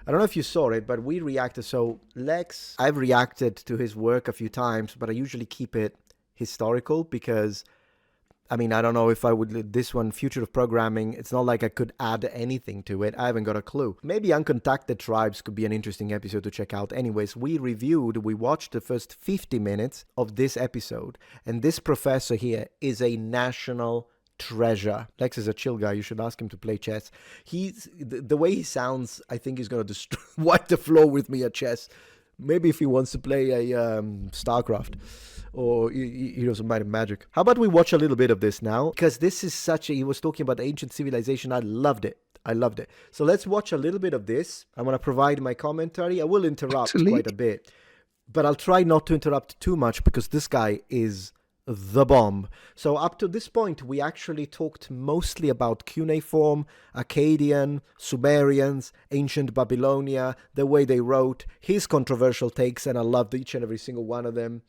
I don't know if you saw it, but we reacted. So Lex, I've reacted to his work a few times, but I usually keep it historical because, I mean, I don't know if I would, this one, Future of Programming, it's not like I could add anything to it. I haven't got a clue. Maybe Uncontacted Tribes could be an interesting episode to check out. Anyways, we watched the first 50 minutes of this episode, and this professor here is a national treasure. Lex is a chill guy. You should ask him to play chess. The way he sounds, I think he's going to wipe the floor with me at chess. Maybe if he wants to play a StarCraft or Heroes of Might and Magic. How about we watch a little bit of this now? Because this is he was talking about ancient civilization. I loved it. So let's watch a little bit of this. I'm going to provide my commentary. I will interrupt quite a bit, but I'll try not to interrupt too much because this guy is the bomb. So up to this point, we actually talked mostly about cuneiform, Akkadian, Sumerians, ancient Babylonia, the way they wrote, his controversial takes, and I loved each and every single one of them.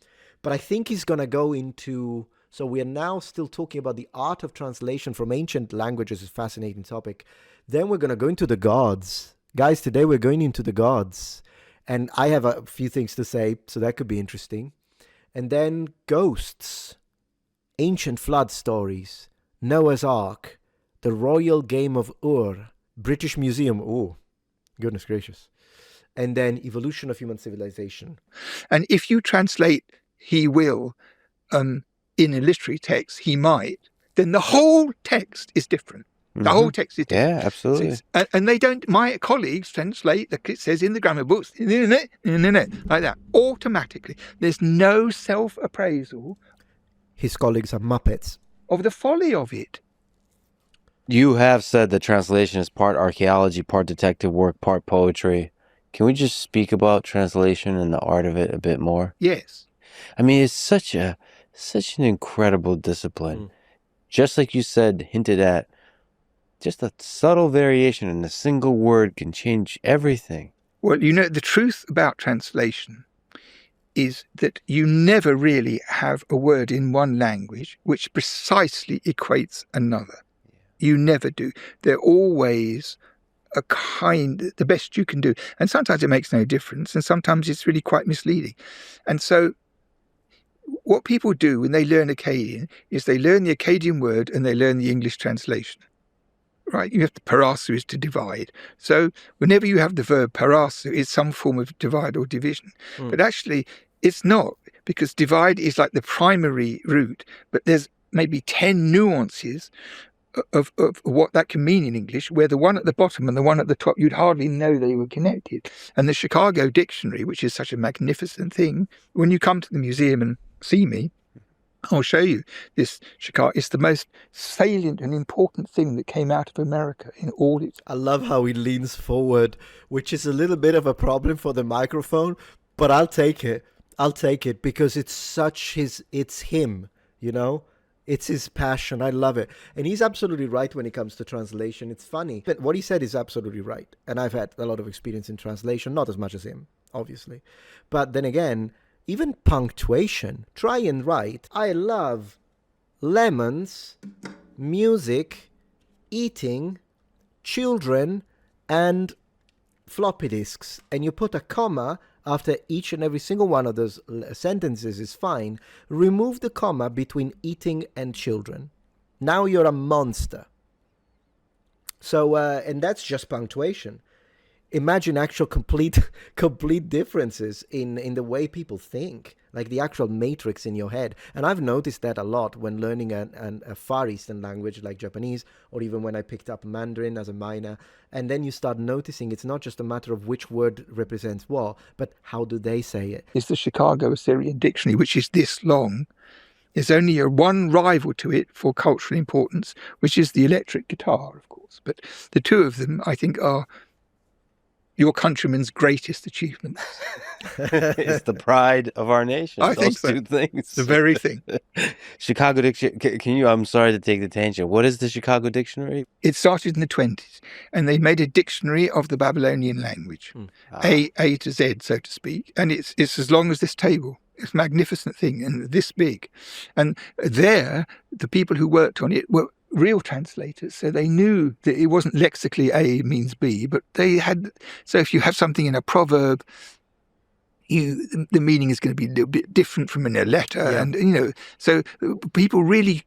But I think he's going to go into... So we are now still talking about the art of translation from ancient languages, is a fascinating topic. Then we're going to go into the gods. Guys, today we're going into the gods. And I have a few things to say, so that could be interesting. And then ghosts, ancient flood stories, Noah's Ark, the Royal Game of Ur, British Museum, oh, goodness gracious. And then evolution of human civilization. And if you translate he will in a literary text, he might, then the whole text is different. The whole text is different. Yeah, absolutely. So and they don't, my colleagues translate, it says in the grammar books, like that, automatically. There's no self-appraisal. His colleagues are Muppets. Of the folly of it. You have said that translation is part archaeology, part detective work, part poetry. Can we just speak about translation and the art of it a bit more? Yes. I mean, it's such an incredible discipline. Just like you said, hinted at, just a subtle variation in a single word can change everything. Well, the truth about translation is that you never really have a word in one language which precisely equates another. You never do. They're always the best you can do. And sometimes it makes no difference, and sometimes it's really quite misleading. And so what people do when they learn Akkadian is they learn the Akkadian word and they learn the English translation. Right, you have to parasu is to divide. So whenever you have the verb parasu, it's some form of divide or division. But actually, it's not, because divide is like the primary root, but there's maybe 10 nuances of what that can mean in English, where the one at the bottom and the one at the top, you'd hardly know they were connected. And the Chicago Dictionary, which is such a magnificent thing, when you come to the museum and see me, I'll show you this Chicago. It's the most salient and important thing that came out of America in all its... I love how he leans forward, which is a little bit of a problem for the microphone, but I'll take it. Because it's him, It's his passion. I love it. And he's absolutely right when it comes to translation. It's funny. But what he said is absolutely right. And I've had a lot of experience in translation, not as much as him, obviously. But then again, even punctuation, try and write. I love lemons, music, eating, children, and floppy disks. And you put a comma after each and every single one of those sentences is fine. Remove the comma between eating and children. Now you're a monster. So, and that's just punctuation. Imagine actual complete differences in the way people think, like the actual matrix in your head. And I've noticed that a lot when learning a Far Eastern language like Japanese, or even when I picked up Mandarin as a minor. And then you start noticing it's not just a matter of which word represents what, but how do they say it? It's the Chicago Assyrian Dictionary, which is this long. There's only one rival to it for cultural importance, which is the electric guitar, of course. But the two of them, I think, are your countrymen's greatest achievements. It's the pride of our nation. I think so. Two things. The very thing. Chicago Dictionary. I'm sorry to take the tangent. What is the Chicago Dictionary? It started in the 1920s, and they made a dictionary of the Babylonian language, A to Z, so to speak. And it's as long as this table. It's a magnificent thing, and this big. And there, the people who worked on it were real translators, so they knew that it wasn't lexically A means B, but they had. So if you have something in a proverb, the meaning is going to be a little bit different from in a letter, and so people really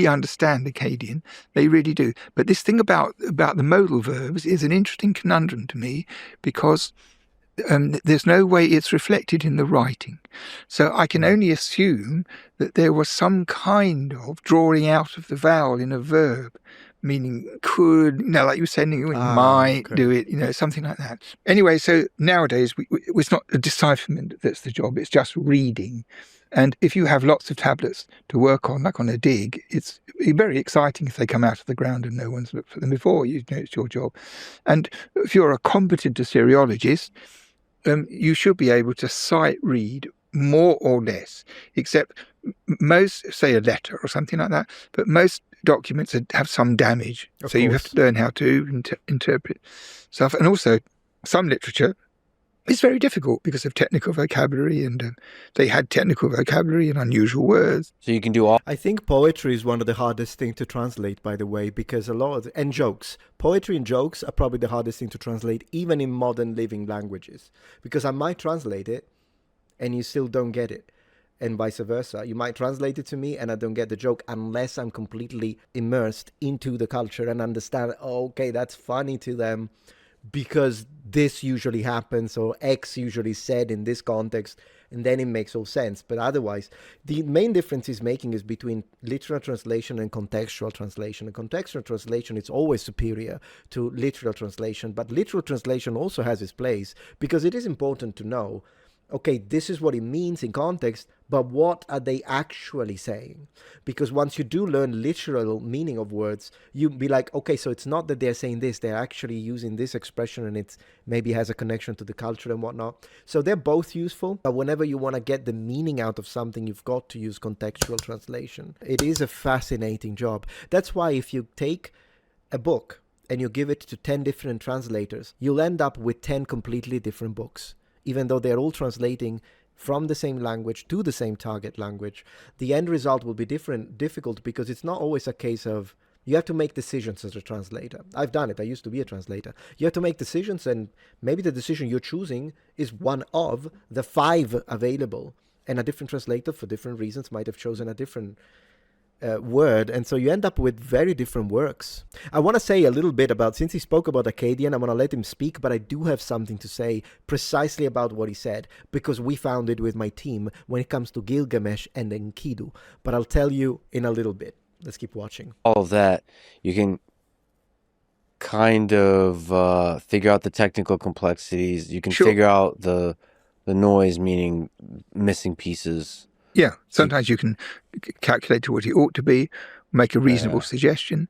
understand Akkadian. They really do. But this thing about the modal verbs is an interesting conundrum to me, because there's no way it's reflected in the writing. So I can only assume that there was some kind of drawing out of the vowel in a verb, meaning could, like you were saying, you might do it, something like that. Anyway, so nowadays it's not a decipherment that's the job, it's just reading. And if you have lots of tablets to work on, like on a dig, it's very exciting if they come out of the ground and no one's looked at them before. It's your job. And if you're a competent Assyriologist, you should be able to sight read more or less, except most, say a letter or something like that, but most documents have some damage. So you have to learn how to interpret stuff. And also some literature is very difficult because of technical vocabulary, and they had technical vocabulary and unusual words. So you can do all. I think poetry is one of the hardest things to translate, by the way, because and jokes. Poetry and jokes are probably the hardest thing to translate, even in modern living languages, because I might translate it and you still don't get it. And vice versa. You might translate it to me and I don't get the joke unless I'm completely immersed into the culture and understand, okay, that's funny to them because this usually happens, or X usually said in this context, and then it makes all sense. But otherwise, the main difference is between literal translation and contextual translation. And contextual translation is always superior to literal translation, but literal translation also has its place, because it is important to know, okay, this is what it means in context, but what are they actually saying? Because once you do learn literal meaning of words, you be like, okay, so it's not that they're saying this, they're actually using this expression, and it's maybe has a connection to the culture and whatnot. So they're both useful, but whenever you want to get the meaning out of something, you've got to use contextual translation. It is a fascinating job. That's why if you take a book and you give it to 10 different translators, you'll end up with 10 completely different books. Even though they're all translating from the same language to the same target language, the end result will be difficult, because it's not always a case of, you have to make decisions as a translator. I've done it. I used to be a translator. You have to make decisions, and maybe the decision you're choosing is one of the 5 available, and a different translator for different reasons might have chosen a different word, and so you end up with very different works. I want to say a little bit about, since he spoke about Akkadian, I'm going to let him speak, but I do have something to say precisely about what he said, because we found it with my team when it comes to Gilgamesh and Enkidu, but I'll tell you in a little bit. Let's keep watching. All of that, you can kind of figure out the technical complexities. You can figure out the noise, meaning missing pieces. Yeah, sometimes you can calculate to what it ought to be, make a reasonable suggestion.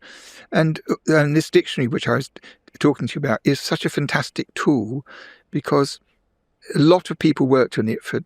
And this dictionary, which I was talking to you about, is such a fantastic tool, because a lot of people worked on it for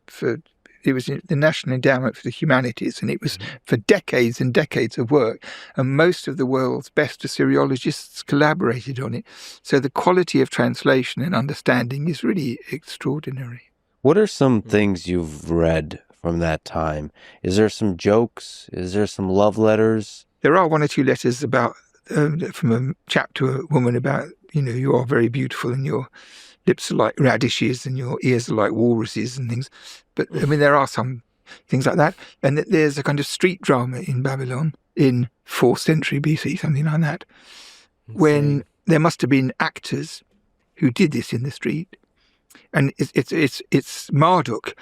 it was the National Endowment for the Humanities, and it was for decades and decades of work. And most of the world's best Assyriologists collaborated on it. So the quality of translation and understanding is really extraordinary. What are some things you've read from that time? Is there some jokes? Is there some love letters? There are 1 or 2 letters about from a chap to a woman about, you are very beautiful and your lips are like radishes and your ears are like walruses and things. But I mean, there are some things like that. And there's a kind of street drama in Babylon in 4th century BC, something like that, when there must have been actors who did this in the street. And it's Marduk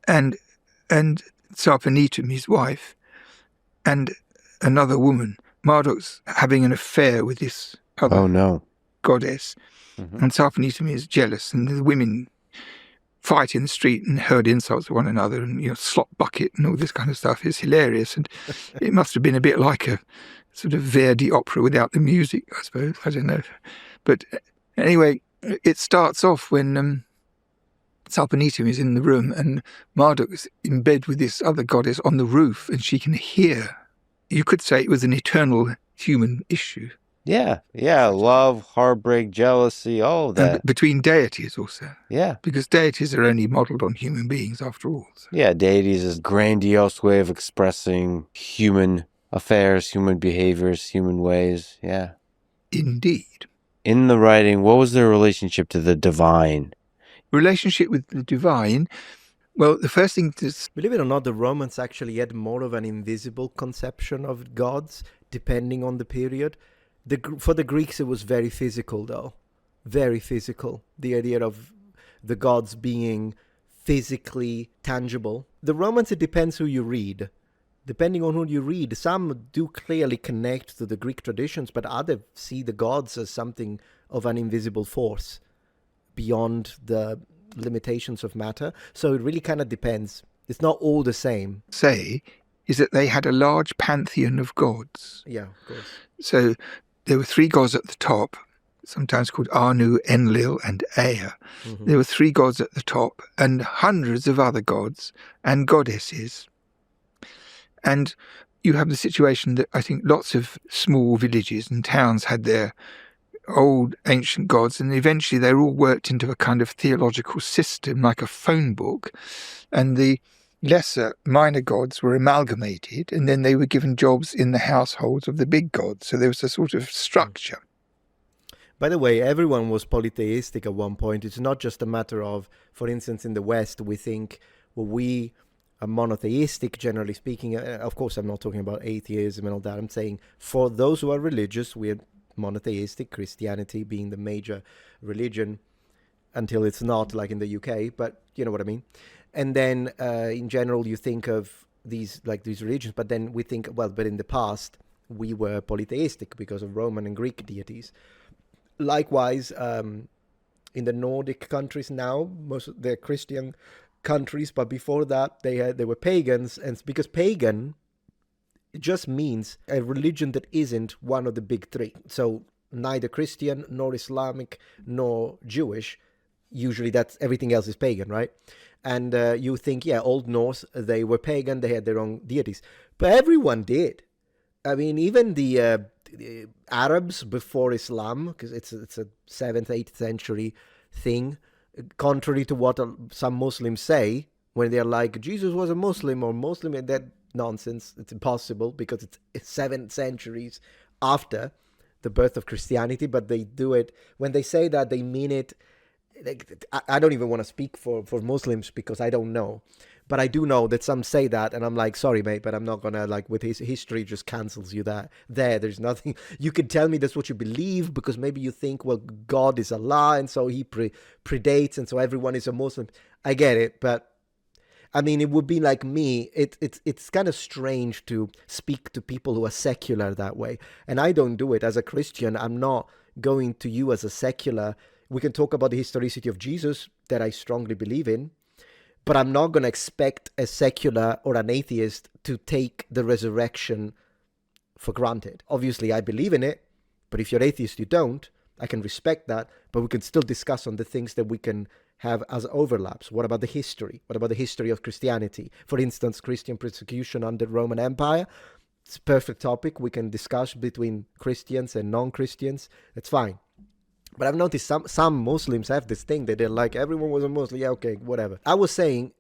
and Sarpanetum, his wife, and another woman. Marduk's having an affair with this other goddess, and Sarpanetum is jealous, and the women fight in the street and hurl insults at one another, and slop bucket and all this kind of stuff is hilarious. And it must have been a bit like a sort of Verdi opera without the music, I suppose. I don't know, but anyway, it starts off when Sarpanetum is in the room and Marduk is in bed with this other goddess on the roof, and she can hear. You could say it was an eternal human issue. Yeah, love, heartbreak, jealousy, all of that. And between deities also. Yeah. Because deities are only modelled on human beings after all. So. Yeah, deities is a grandiose way of expressing human affairs, human behaviors, human ways. Yeah. Indeed. In the writing, what was their relationship to the divine? Relationship with the divine. Well, the first thing to... Believe it or not, the Romans actually had more of an invisible conception of gods, depending on the period. For the Greeks, it was very physical, though. Very physical. The idea of the gods being physically tangible. The Romans, it depends who you read. Depending on who you read, some do clearly connect to the Greek traditions, but others see the gods as something of an invisible force beyond the limitations of matter. So it really kind of depends. It's not all the same. Say is that they had a large pantheon of gods. Yeah, of course. So there were 3 gods at the top, sometimes called Anu, Enlil, and Ea. Mm-hmm. There were 3 gods at the top and hundreds of other gods and goddesses. And you have the situation that I think lots of small villages and towns had their old ancient gods, and eventually they all worked into a kind of theological system like a phone book, and the lesser minor gods were amalgamated, and then they were given jobs in the households of the big gods. So there was a sort of structure. By the way, everyone was polytheistic at one point. It's not just a matter of, for instance, in the West, we think, well, we are monotheistic, generally speaking. Of course, I'm not talking about atheism and all that. I'm saying for those who are religious, we're monotheistic, Christianity being the major religion until it's not, like in the UK, but you know what I mean. And then in general, you think of these religions, but then we think, well, but in the past, we were polytheistic because of Roman and Greek deities. Likewise, in the Nordic countries now, most of they're Christian countries, but before that, they were pagans, and because pagan, it just means a religion that isn't one of the big 3. So neither Christian, nor Islamic, nor Jewish. Usually that's everything else is pagan, right? And you think, yeah, Old Norse, they were pagan, they had their own deities. But everyone did. I mean, even the Arabs before Islam, because it's a 7th, 8th century thing, contrary to what some Muslims say, when they're like, Jesus was a Muslim or Muslim, and that nonsense. It's impossible because it's 7 centuries after the birth of Christianity, but they do it. When they say that, they mean it. Like, I don't even want to speak for Muslims because I don't know. But I do know that some say that, and I'm like, sorry, mate, but I'm not going to, like, with his history just cancels you that. There's nothing. You can tell me that's what you believe because maybe you think, well, God is Allah, and so he predates, and so everyone is a Muslim. I get it, but I mean, it would be like me. It's kind of strange to speak to people who are secular that way. And I don't do it. As a Christian, I'm not going to you as a secular. We can talk about the historicity of Jesus that I strongly believe in, but I'm not going to expect a secular or an atheist to take the resurrection for granted. Obviously, I believe in it, but if you're atheist, you don't. I can respect that, but we can still discuss on the things that we can have as overlaps. What about the history? What about the history of Christianity? For instance, Christian persecution under Roman Empire. It's a perfect topic. We can discuss between Christians and non-Christians. It's fine. But I've noticed some Muslims have this thing that they're like, everyone was a Muslim. Yeah, okay, whatever. I was saying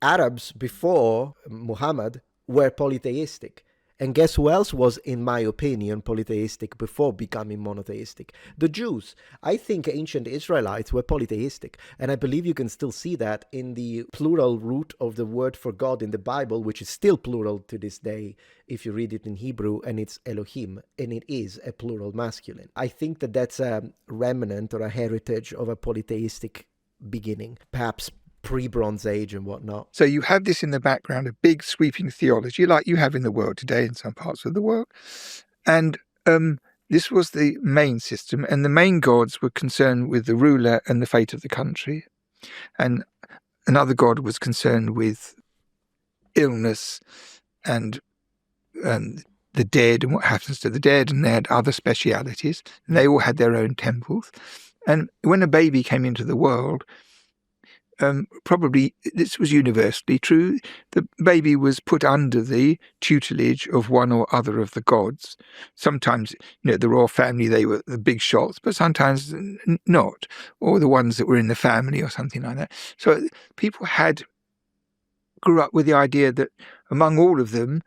Arabs before Muhammad were polytheistic. And guess who else was, in my opinion, polytheistic before becoming monotheistic? The Jews. I think ancient Israelites were polytheistic. And I believe you can still see that in the plural root of the word for God in the Bible, which is still plural to this day if you read it in Hebrew, and it's Elohim, and it is a plural masculine. I think that that's a remnant or a heritage of a polytheistic beginning, perhaps pre-Bronze Age and whatnot. So you have this in the background, a big sweeping theology like you have in the world today in some parts of the world. And this was the main system, and the main gods were concerned with the ruler and the fate of the country. And another god was concerned with illness and the dead and what happens to the dead, and they had other specialities, and they all had their own temples. And when a baby came into the world, probably this was universally true, the baby was put under the tutelage of one or other of the gods. Sometimes, the royal family, they were the big shots, but sometimes not, or the ones that were in the family or something like that. So people grew up with the idea that among all of them,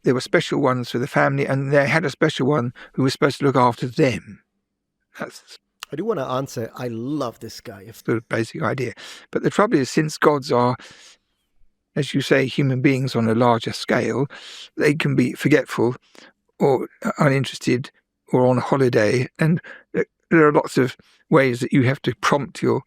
there were special ones for the family, and they had a special one who was supposed to look after them. That's I do want to answer. I love this guy. the basic idea. But the trouble is, since gods are, as you say, human beings on a larger scale, they can be forgetful or uninterested or on holiday. And there are lots of ways that you have to prompt your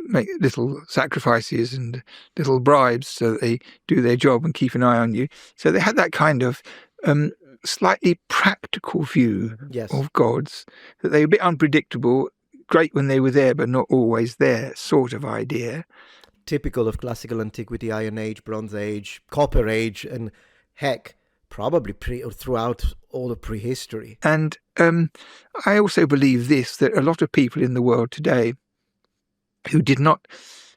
make little sacrifices and little bribes so that they do their job and keep an eye on you. So they had that kind of slightly practical view Yes. of gods, that they were a bit unpredictable, great when they were there but not always there sort of idea. Typical of classical antiquity, Iron Age, Bronze Age, Copper Age, and heck, probably throughout all of prehistory. And I also believe this, that a lot of people in the world today who did not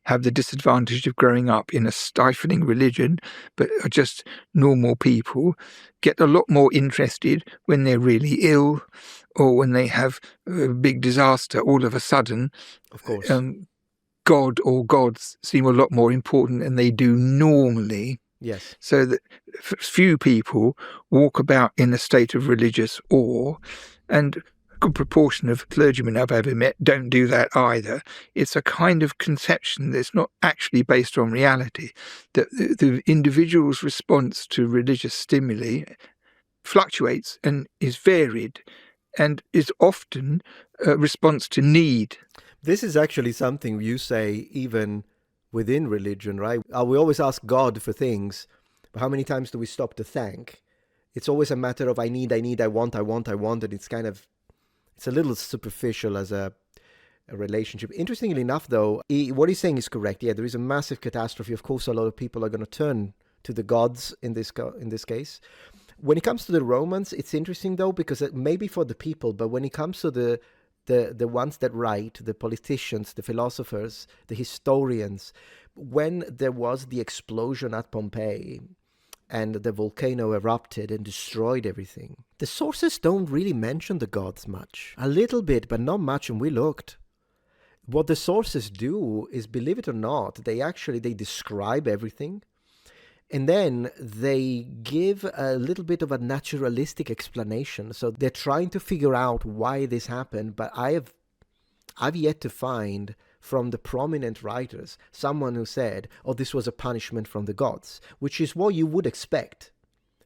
have the disadvantage of growing up in a stifling religion, but are just normal people, get a lot more interested when they're really ill or when they have a big disaster all of a sudden. Of course. God or gods seem a lot more important than they do normally. Yes. So that few people walk about in a state of religious awe, and a good proportion of clergymen I've ever met don't do that either. It's a kind of conception that's not actually based on reality, that the individual's response to religious stimuli fluctuates and is varied and is often a response to need. This is actually something you say even within religion, right? We always ask God for things, but how many times do we stop to thank? It's always a matter of I need, I want, and it's kind of, it's a little superficial as a relationship. Interestingly enough, though, what he's saying is correct. Yeah, there is a massive catastrophe. Of course, a lot of people are going to turn to the gods in this case. When it comes to the Romans, it's interesting, though, because maybe for the people, but when it comes to the ones that write, the politicians, the philosophers, the historians, when there was the explosion at Pompeii and the volcano erupted and destroyed everything, the sources don't really mention the gods much. A little bit, but not much, and we looked. What the sources do is, believe it or not, they describe everything. And then they give a little bit of a naturalistic explanation. So they're trying to figure out why this happened. But I've yet to find from the prominent writers someone who said, oh, this was a punishment from the gods, which is what you would expect,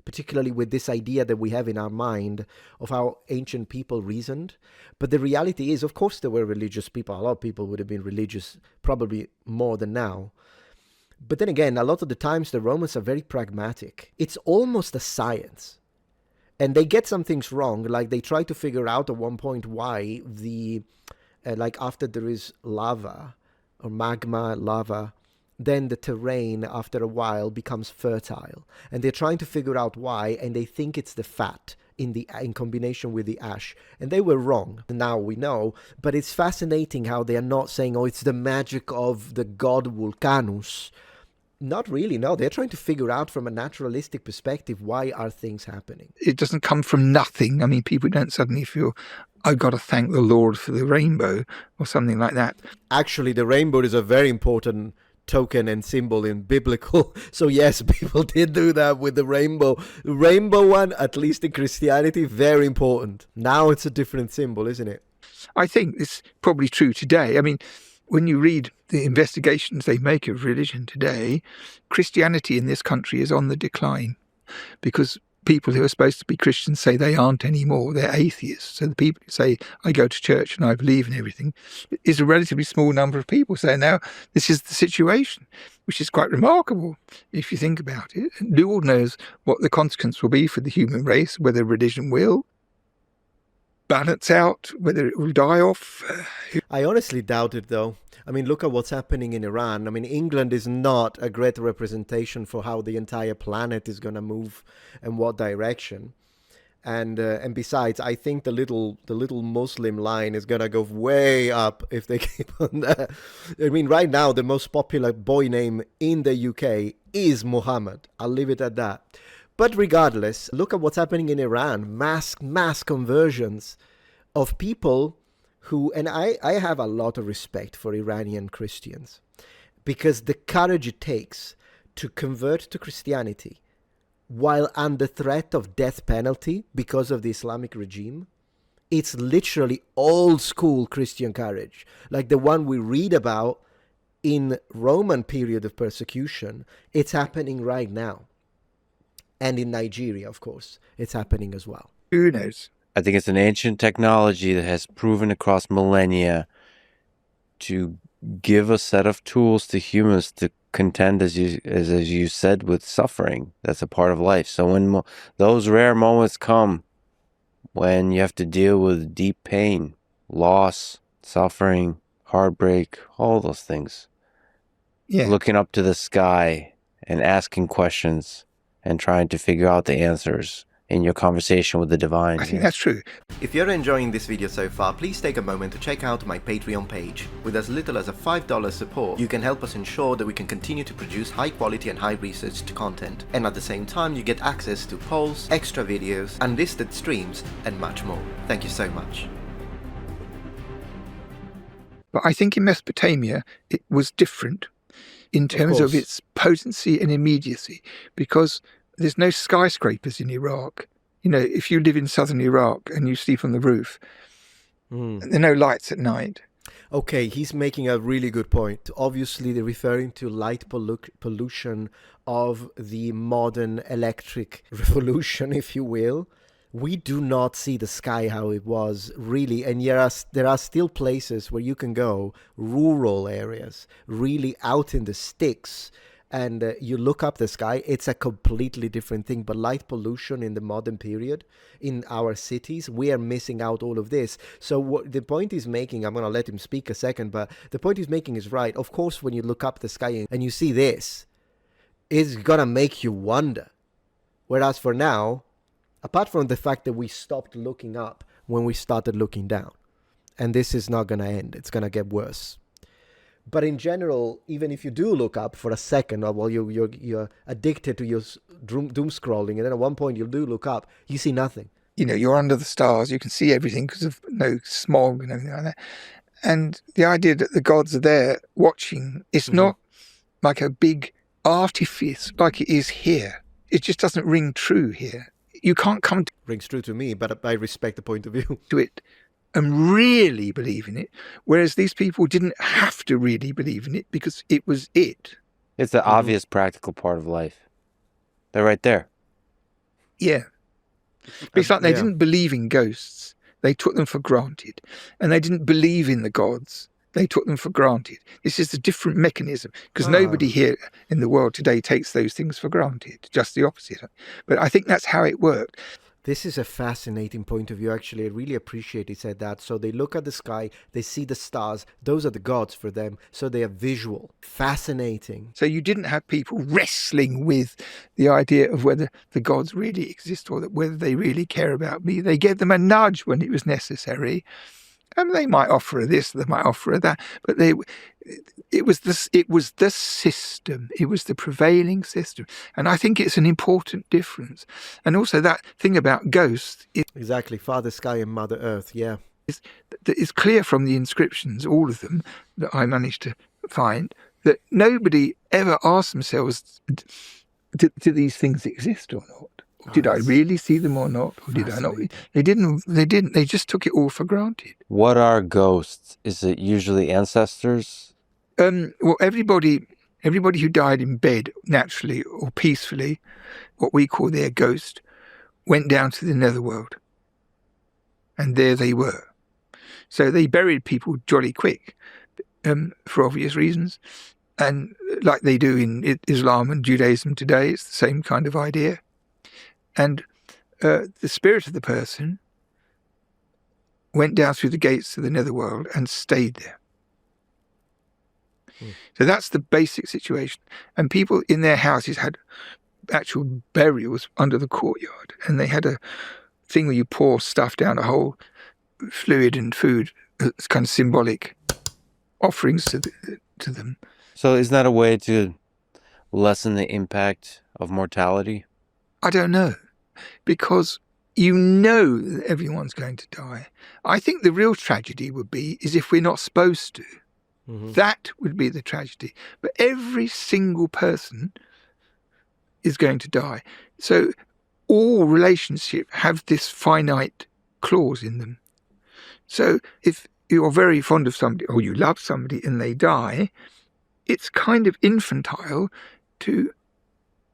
particularly with this idea that we have in our mind of how ancient people reasoned. But the reality is, of course, there were religious people. A lot of people would have been religious, probably more than now. But then again, a lot of the times the Romans are very pragmatic. It's almost a science. And they get some things wrong, like they try to figure out at one point why like after there is lava or magma, lava, then the terrain after a while becomes fertile. And they're trying to figure out why, and they think it's the fat in combination with the ash. And they were wrong. Now we know. But it's fascinating how they are not saying, oh, it's the magic of the god Vulcanus. Not really, no. They're trying to figure out from a naturalistic perspective, why are things happening? It doesn't come from nothing. I mean, people don't suddenly feel, I've got to thank the Lord for the rainbow or something like that. Actually, the rainbow is a very important token and symbol in biblical. So yes, people did do that with the rainbow. The rainbow one, at least in Christianity, very important. Now it's a different symbol, isn't it? I think it's probably true today. I mean, when you read the investigations they make of religion today, Christianity in this country is on the decline because people who are supposed to be Christians say they aren't anymore. They're atheists. So the people who say, I go to church and I believe in everything, is a relatively small number of people. So now this is the situation, which is quite remarkable if you think about it. And Lord knows what the consequence will be for the human race, whether religion will balance out, whether it will die off. I honestly doubt it, though. I mean, look at what's happening in Iran. I mean, England is not a great representation for how the entire planet is going to move and what direction. And besides, I think the little Muslim line is going to go way up if they keep on that. I mean, right now, the most popular boy name in the UK is Muhammad. I'll leave it at that. But regardless, look at what's happening in Iran. Mass conversions of people who, and I have a lot of respect for Iranian Christians, because the courage it takes to convert to Christianity while under threat of death penalty because of the Islamic regime. It's literally old school Christian courage, like the one we read about in Roman period of persecution. It's happening right now. And in Nigeria, of course, it's happening as well. Who knows? I think it's an ancient technology that has proven across millennia to give a set of tools to humans to contend, as you said, with suffering. That's a part of life. So when those rare moments come, when you have to deal with deep pain, loss, suffering, heartbreak, all those things, looking up to the sky and asking questions and trying to figure out the answers in your conversation with the divine. I think that's true. If you're enjoying this video so far, please take a moment to check out my Patreon page. With as little as a $5 support, you can help us ensure that we can continue to produce high quality and high researched content. And at the same time, you get access to polls, extra videos, unlisted streams, and much more. Thank you so much. But I think in Mesopotamia, it was different in terms of its potency and immediacy, because there's no skyscrapers in Iraq. You know, if you live in southern Iraq and you sleep on the roof, there are no lights at night. Okay, he's making a really good point. Obviously, they're referring to light pollution of the modern electric revolution, if you will. We do not see the sky how it was, really. And yet there are still places where you can go, rural areas, really out in the sticks, and you look up the sky. It's a completely different thing. But light pollution in the modern period in our cities, we are missing out all of this. So what the point he's making, I'm going to let him speak a second, but the point he's making is right. Of course, when you look up the sky and you see this, it's going to make you wonder. Whereas for now, apart from the fact that we stopped looking up when we started looking down, and this is not going to end, it's going to get worse. But in general, even if you do look up for a second, or while you're addicted to your doom scrolling, and then at one point you do look up, you see nothing. You know, you're under the stars, you can see everything because of no smog and everything like that. And the idea that the gods are there watching, it's not like a big artifice like it is here. It just doesn't ring true here. You can't come to Rings true to me, but I respect the point of view. to it and really believe in it, whereas these people didn't have to really believe in it because it was it. It's the obvious practical part of life. They're right there. Yeah. But it's like they didn't believe in ghosts. They took them for granted. And they didn't believe in the gods. They took them for granted. This is a different mechanism, because nobody here in the world today takes those things for granted, just the opposite. But I think that's how it worked. This is a fascinating point of view, actually. I really appreciate he said that. So they look at the sky, they see the stars. Those are the gods for them. So they are visual. Fascinating. So you didn't have people wrestling with the idea of whether the gods really exist or whether they really care about me. They gave them a nudge when it was necessary. And they might offer this, they might offer that, but it was the system. It was the prevailing system. And I think it's an important difference. And also that thing about ghosts. Exactly. Father Sky and Mother Earth. Yeah. It's clear from the inscriptions, all of them that I managed to find, that nobody ever asked themselves, do these things exist or not? Did I really see them or not? Or did I not? They didn't. They just took it all for granted. What are ghosts? Is it usually ancestors? Well, everybody who died in bed naturally or peacefully, what we call their ghost, went down to the netherworld. And there they were. So they buried people jolly quick, for obvious reasons. And like they do in Islam and Judaism today, it's the same kind of idea. And the spirit of the person went down through the gates to the netherworld and stayed there. So that's the basic situation. And people in their houses had actual burials under the courtyard. And they had a thing where you pour stuff down a hole, fluid and food, it's kind of symbolic offerings to them. So is that a way to lessen the impact of mortality? I don't know. Because you know that everyone's going to die. I think the real tragedy would be is if we're not supposed to. That would be the tragedy. But every single person is going to die. So all relationships have this finite clause in them. So if you're very fond of somebody or you love somebody and they die, it's kind of infantile to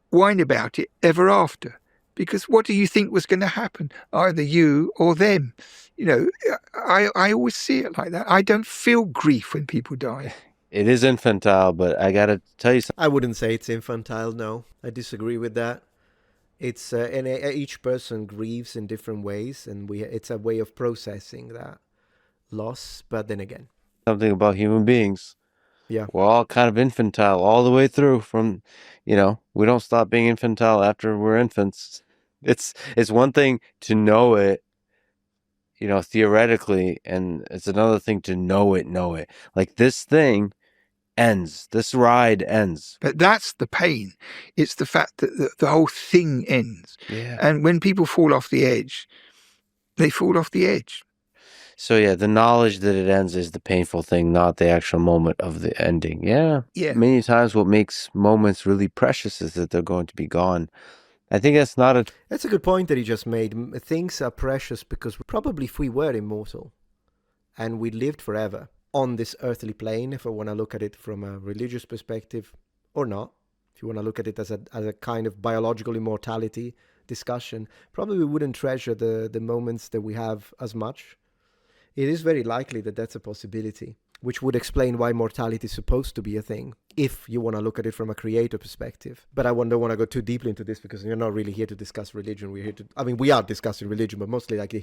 whine about it ever after. Because what do you think was going to happen? Either you or them. You know, I always see it like that. I don't feel grief when people die. It is infantile, but I got to tell you something. I wouldn't say it's infantile, no. I disagree with that. It's and each person grieves in different ways, and it's a way of processing that loss. But then again, Something about human beings. Yeah. We're all kind of infantile all the way through from, we don't stop being infantile after we're infants. It's one thing to know it, theoretically, and it's another thing to know it. Like this thing ends. This ride ends. But that's the pain. It's the fact that the whole thing ends. Yeah. And when people fall off the edge, they fall off the edge. So yeah, the knowledge that it ends is the painful thing, not the actual moment of the ending. Yeah. Yeah. Many times what makes moments really precious is that they're going to be gone. I think that's a good point that he just made. Things are precious because probably if we were immortal and we lived forever on this earthly plane, if I want to look at it from a religious perspective or not, if you want to look at it as a kind of biological immortality discussion, probably we wouldn't treasure the moments that we have as much. It is very likely that that's a possibility, which would explain why mortality is supposed to be a thing, if you want to look at it from a creator perspective. But I don't want to go too deeply into this because we're not really here to discuss religion. We are discussing religion, but mostly like the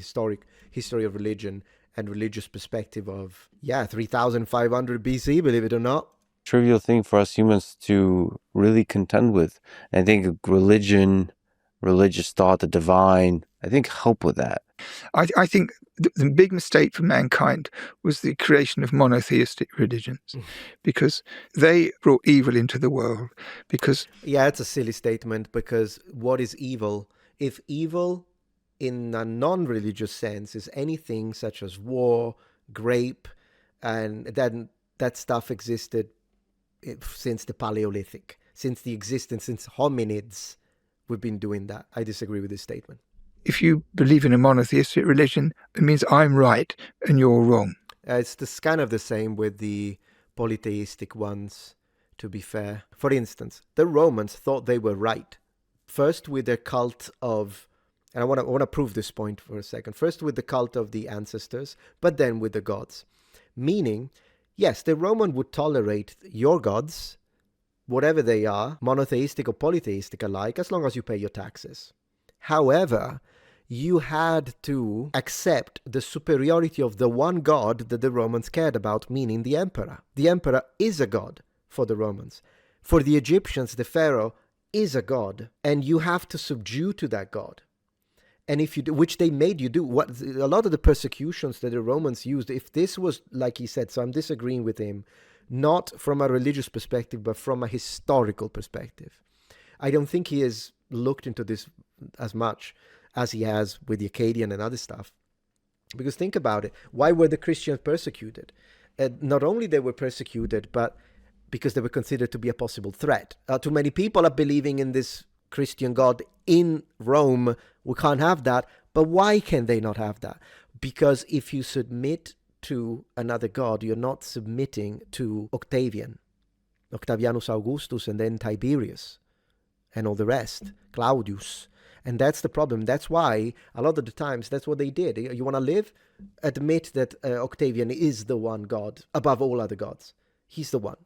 history of religion and religious perspective of, 3,500 BC, believe it or not. Trivial thing for us humans to really contend with. And I think religion, religious thought, the divine, I think help with that. I think the big mistake for mankind was the creation of monotheistic religions, because they brought evil into the world. It's a silly statement, because what is evil? If evil in a non-religious sense is anything such as war, rape, and then that stuff existed since the Paleolithic, since hominids, we've been doing that. I disagree with this statement. If you believe in a monotheistic religion, it means I'm right and you're wrong. It's kind of the same with the polytheistic ones, to be fair. For instance, the Romans thought they were right. First with their cult of, and I want to prove this point for a second. First with the cult of the ancestors, but then with the gods. Meaning, yes, the Roman would tolerate your gods, whatever they are, monotheistic or polytheistic alike, as long as you pay your taxes. However, you had to accept the superiority of the one god that the Romans cared about, meaning the emperor. The emperor is a god for the Romans. For the Egyptians, the pharaoh is a god, and you have to subdue to that god. And if you do, which they made you do, a lot of the persecutions that the Romans used, if this was, like he said, so I'm disagreeing with him, not from a religious perspective, but from a historical perspective. I don't think he has looked into this as much as he has with the Akkadian and other stuff. Because think about it. Why were the Christians persecuted? Not only they were persecuted, but because they were considered to be a possible threat. Too many people are believing in this Christian God in Rome. We can't have that. But why can they not have that? Because if you submit to another God, you're not submitting to Octavianus Augustus, and then Tiberius, and all the rest, Claudius. And that's the problem. That's why a lot of the times that's what they did. You want to live? Admit that Octavian is the one God above all other gods. He's the one.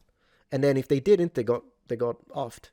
And then if they didn't, they got offed.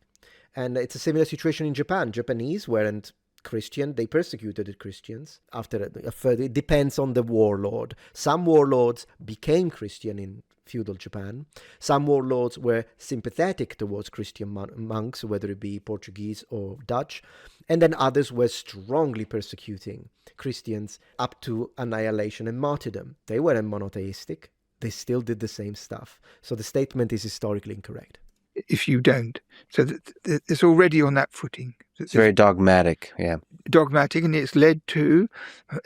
And it's a similar situation in Japan. Japanese weren't Christian. They persecuted the Christians. It depends on the warlord. Some warlords became Christian in feudal Japan. Some warlords were sympathetic towards Christian monks, whether it be Portuguese or Dutch. And then others were strongly persecuting Christians up to annihilation and martyrdom. They weren't monotheistic. They still did the same stuff. So the statement is historically incorrect. If you don't. So it's already on that footing. It's very dogmatic, yeah. Dogmatic, and it's led to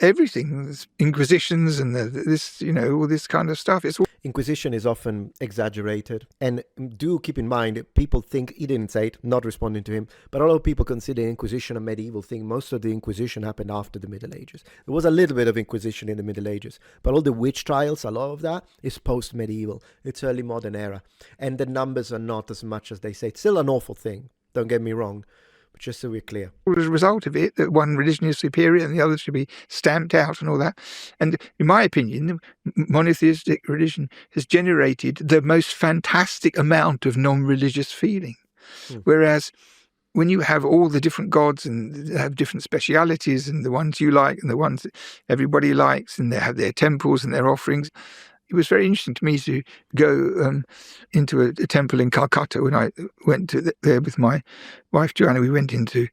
everything. There's inquisitions and this, all this kind of stuff. It's all... Inquisition is often exaggerated, and do keep in mind, people think, he didn't say it, not responding to him, but a lot of people consider Inquisition a medieval thing. Most of the Inquisition happened after the Middle Ages. There was a little bit of Inquisition in the Middle Ages, but all the witch trials, a lot of that is post-medieval. It's early modern era, and the numbers are not as much as they say. It's still an awful thing, don't get me wrong, but just so we're clear. As a result of it, that one religion is superior and the other should be stamped out and all that. And in my opinion, the monotheistic religion has generated the most fantastic amount of non-religious feeling. Whereas when you have all the different gods and they have different specialities, and the ones you like and the ones that everybody likes, and they have their temples and their offerings, it was very interesting to me to go into a temple in Calcutta when I went there with my wife Joanna. We went into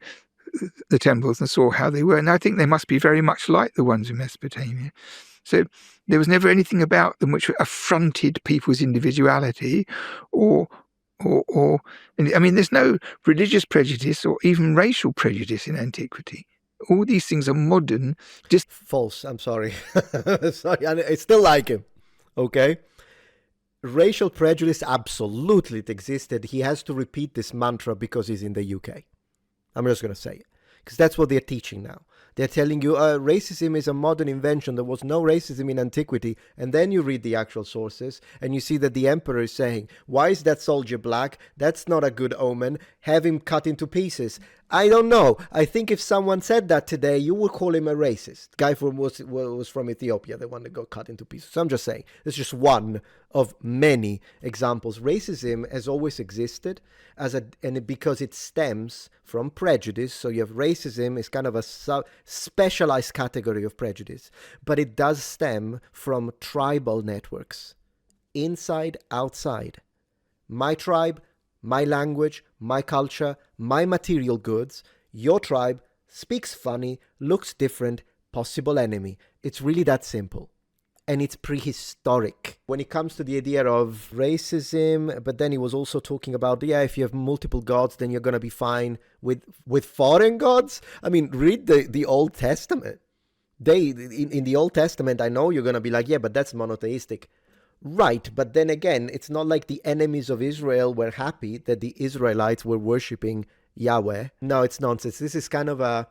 the temples and saw how they were, and I think they must be very much like the ones in Mesopotamia. So there was never anything about them which affronted people's individuality or I mean, there's no religious prejudice or even racial prejudice in antiquity. All these things are modern. Just false. I'm sorry. Sorry, I still like him. Okay? Racial prejudice, absolutely it existed. He has to repeat this mantra because he's in the UK. I'm just going to say it. Because that's what they're teaching now. They're telling you racism is a modern invention. There was no racism in antiquity. And then you read the actual sources and you see that the emperor is saying, why is that soldier black? That's not a good omen. Have him cut into pieces. I don't know. I think if someone said that today, you would call him a racist. Guy was from Ethiopia, the one that got cut into pieces. So I'm just saying, it's just one of many examples. Racism has always existed because it stems from prejudice. So you have racism is kind of a specialized category of prejudice, but it does stem from tribal networks, inside, outside. My tribe, my language, my culture, my material goods, your tribe speaks funny, looks different, possible enemy. It's really that simple. And it's prehistoric. When it comes to the idea of racism, but then he was also talking about, if you have multiple gods, then you're going to be fine with foreign gods. I mean, read the Old Testament. In the Old Testament, I know you're going to be like, but that's monotheistic. Right, but then again, it's not like the enemies of Israel were happy that the Israelites were worshipping Yahweh. No, it's nonsense. This is kind of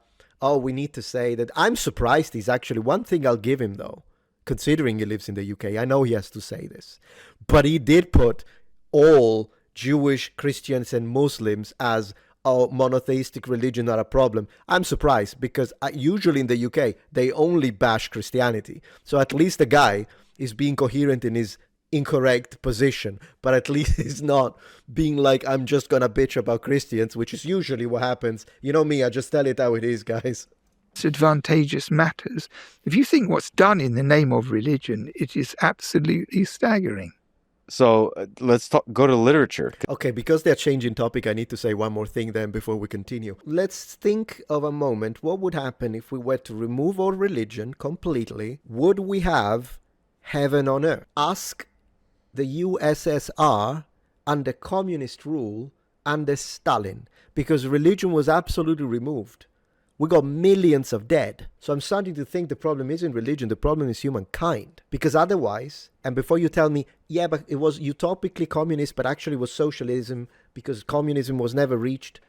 we need to say that. I'm surprised he's actually, one thing I'll give him though, considering he lives in the UK, I know he has to say this, but he did put all Jewish, Christians and Muslims as monotheistic religion are a problem. I'm surprised because usually in the UK, they only bash Christianity. So at least the guy is being coherent in his incorrect position, but at least he's not being like, I'm just gonna bitch about Christians, which is usually what happens. You know me, I just tell it how it is, guys. Advantageous matters. If you think what's done in the name of religion, it is absolutely staggering. So let's go to literature. Okay, because they're changing topic, I need to say one more thing then before we continue. Let's think of a moment. What would happen if we were to remove all religion completely? Would we have heaven on earth? Ask the USSR under communist rule under Stalin, because religion was absolutely removed. We got millions of dead. So I'm starting to think the problem isn't religion, the problem is humankind. Because otherwise, and before you tell me, but it was utopically communist, but actually was socialism because communism was never reached.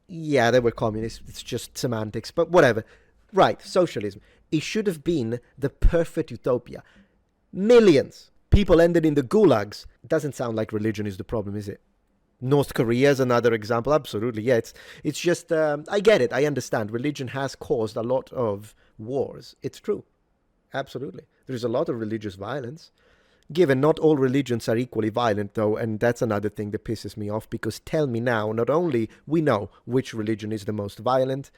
Yeah, they were communists. It's just semantics, but whatever. Right, socialism. It should have been the perfect utopia. Millions. People ended in the gulags. It doesn't sound like religion is the problem, is it? North Korea is another example. Absolutely, yeah. It's just, I get it. I understand. Religion has caused a lot of wars. It's true. Absolutely. There's a lot of religious violence. Given not all religions are equally violent, though, and that's another thing that pisses me off, because tell me now, not only we know which religion is the most violent,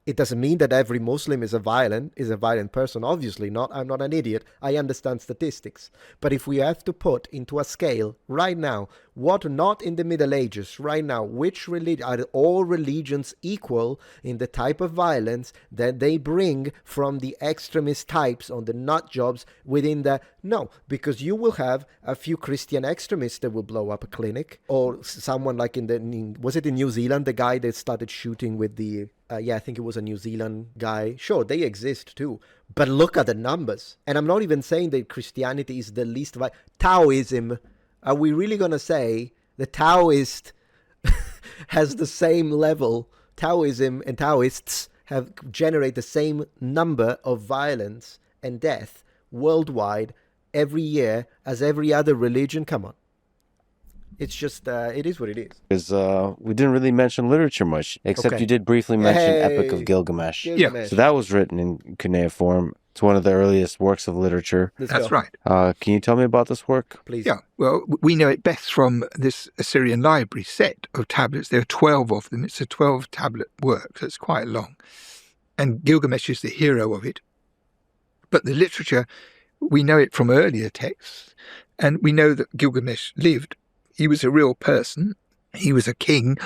it doesn't mean that every Muslim is a violent person. Obviously not. I'm not an idiot. I understand statistics. But if we have to put into a scale right now, what not in the Middle Ages, right now, which religion, are all religions equal in the type of violence that they bring from the extremist types on the nut jobs within the No, because you will have a few Christian extremists that will blow up a clinic, or someone like was it in New Zealand, the guy that started shooting with the, I think it was a New Zealand guy. Sure, they exist too, but look at the numbers. And I'm not even saying that Christianity is the least Taoism. Are we really going to say the Taoist has the same level? Taoism and Taoists have generate the same number of violence and death worldwide every year as every other religion. Come on. It's just, it is what it is. Because we didn't really mention literature much, except Okay. you did briefly mention Epic of Gilgamesh. Gilgamesh. So that was written in cuneiform. It's one of the earliest works of literature. That's right. Can you tell me about this work? Please. Yeah, well, we know it best from this Assyrian library set of tablets. There are 12 of them. It's a 12-tablet work, so it's quite long. And Gilgamesh is the hero of it. But the literature, we know it from earlier texts, and we know that Gilgamesh lived. He was a real person. He was a king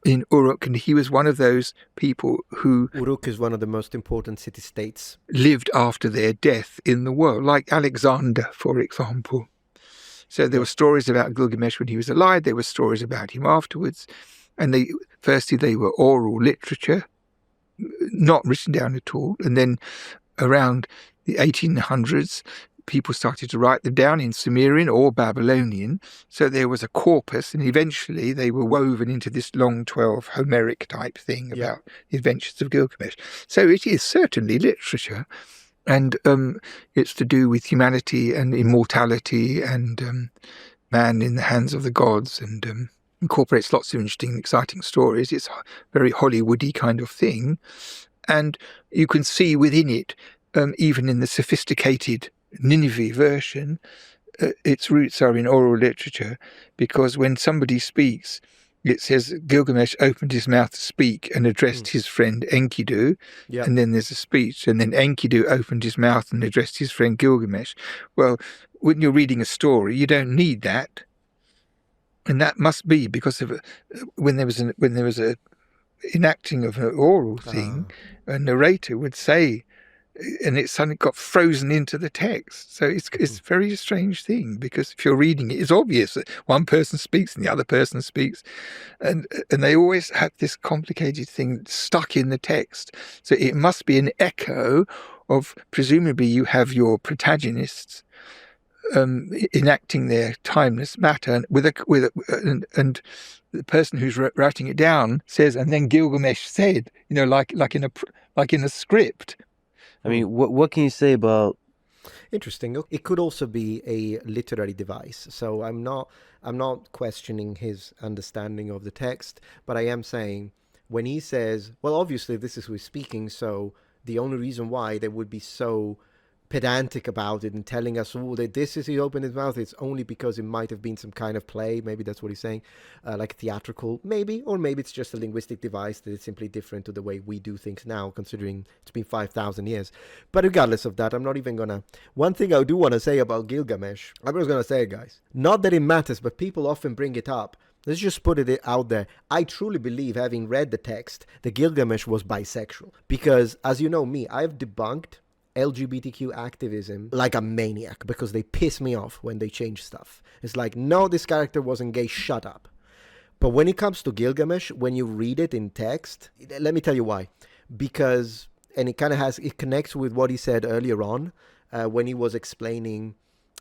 in Uruk, and he was one of those people who... Uruk is one of the most important city-states. ...lived after their death in the world, like Alexander, for example. So there were stories about Gilgamesh when he was alive. There were stories about him afterwards. And firstly, they were oral literature, not written down at all. And then around the 1800s, people started to write them down in Sumerian or Babylonian. So there was a corpus, and eventually they were woven into this long 12 Homeric type thing about the adventures of Gilgamesh. So it is certainly literature, and it's to do with humanity and immortality and man in the hands of the gods, and incorporates lots of interesting, exciting stories. It's a very Hollywoody kind of thing. And you can see within it, even in the sophisticated Nineveh version, its roots are in oral literature, because when somebody speaks, it says Gilgamesh opened his mouth to speak and addressed his friend Enkidu, and then there's a speech, and then Enkidu opened his mouth and addressed his friend Gilgamesh. Well, when you're reading a story, you don't need that, and that must be because of when there was a enacting of an oral thing, a narrator would say, and it suddenly got frozen into the text. So it's a very strange thing, because if you're reading it, it's obvious that one person speaks and the other person speaks, and they always have this complicated thing stuck in the text. So it must be an echo of, presumably you have your protagonists enacting their timeless matter, and the person who's writing it down says, and then Gilgamesh said, like in a script. I mean, what can you say about... Interesting. It could also be a literary device. So I'm not questioning his understanding of the text, but I am saying when he says, well, obviously this is who he's speaking, so the only reason why they would be so pedantic about it and telling us, that this is he opened his mouth, it's only because it might have been some kind of play. Maybe that's what he's saying, like theatrical, maybe, or maybe it's just a linguistic device that is simply different to the way we do things now, considering it's been 5,000 years. But regardless of that, I'm not even gonna... One thing I do want to say about Gilgamesh, I'm just gonna say it, guys, not that it matters, but people often bring it up. Let's just put it out there. I truly believe, having read the text, that Gilgamesh was bisexual, because as you know me, I've debunked LGBTQ activism like a maniac, because they piss me off when they change stuff. It's like, no, this character wasn't gay, shut up. But when it comes to Gilgamesh, when you read it in text, let me tell you why. Because, and it connects with what he said earlier on, when he was explaining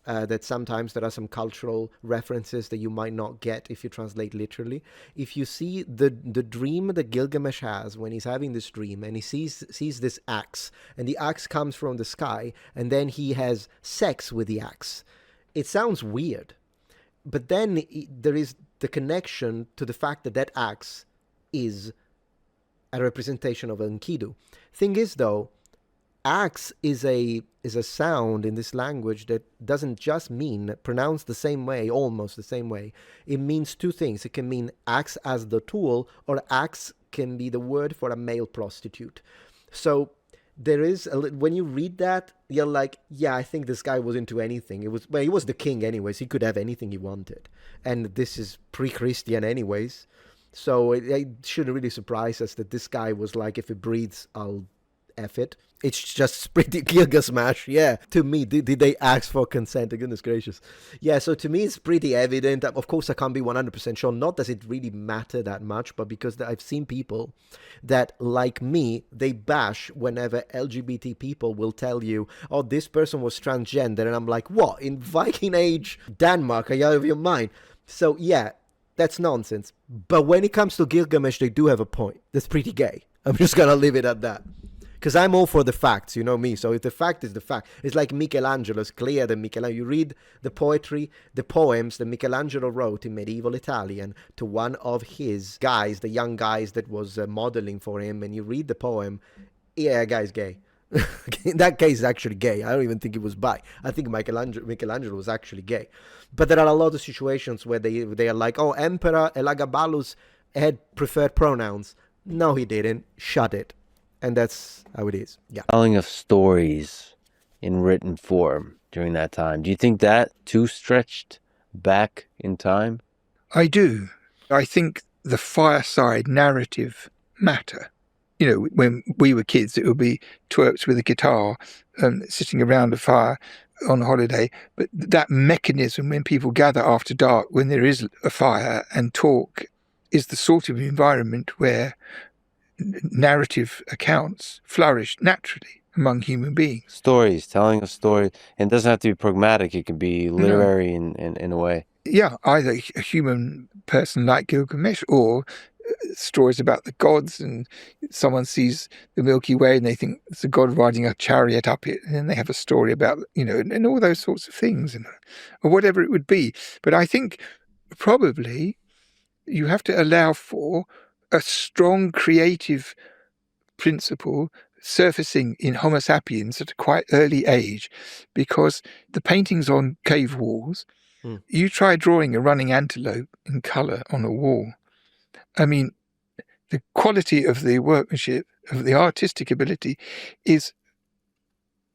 that sometimes there are some cultural references that you might not get if you translate literally. If you see the dream that Gilgamesh has when he's having this dream, and he sees this axe, and the axe comes from the sky, and then he has sex with the axe, it sounds weird. But then there is the connection to the fact that that axe is a representation of Enkidu. Thing is, though, axe is a sound in this language that doesn't just mean pronounced the same way, almost the same way. It means two things. It can mean axe as the tool, or axe can be the word for a male prostitute. So there is when you read that, you're like, yeah, I think this guy was into anything. He was the king anyways. He could have anything he wanted, and this is pre-Christian anyways. So it shouldn't really surprise us that this guy was like, if it breathes, I'll F it. It's just pretty Gilgamesh, yeah. To me, did they ask for consent? Goodness gracious. Yeah, so to me, it's pretty evident. Of course, I can't be 100% sure. Not does it really matter that much, but because I've seen people that, like me, they bash whenever LGBT people will tell you, oh, this person was transgender. And I'm like, what? In Viking Age Denmark? Are you out of your mind? So, yeah, that's nonsense. But when it comes to Gilgamesh, they do have a point. That's pretty gay. I'm just going to leave it at that. Because I'm all for the facts, you know me. So if the fact is the fact, it's like Michelangelo. It's clear that Michelangelo, you read the poetry, the poems that Michelangelo wrote in medieval Italian to one of his guys, the young guys that was modeling for him, and you read the poem, yeah, guy's gay. In that case, it's actually gay. I don't even think it was bi. I think Michelangelo was actually gay. But there are a lot of situations where they are like, oh, Emperor Elagabalus had preferred pronouns. No, he didn't. Shut it. And that's how it is. Yeah. Telling of stories in written form during that time. Do you think that too stretched back in time? I do. I think the fireside narrative matter. You know, when we were kids, it would be twerps with a guitar sitting around a fire on holiday. But that mechanism, when people gather after dark, when there is a fire and talk, is the sort of environment where narrative accounts flourish naturally among human beings. Stories, telling a story. And it doesn't have to be pragmatic. It can be literary in a way. Yeah, either a human person like Gilgamesh or stories about the gods, and someone sees the Milky Way and they think it's a god riding a chariot up it, and then they have a story about, you know, and all those sorts of things, or whatever it would be. But I think probably you have to allow for a strong creative principle surfacing in Homo sapiens at a quite early age, because the paintings on cave walls, you try drawing a running antelope in colour on a wall. I mean, the quality of the workmanship, of the artistic ability, is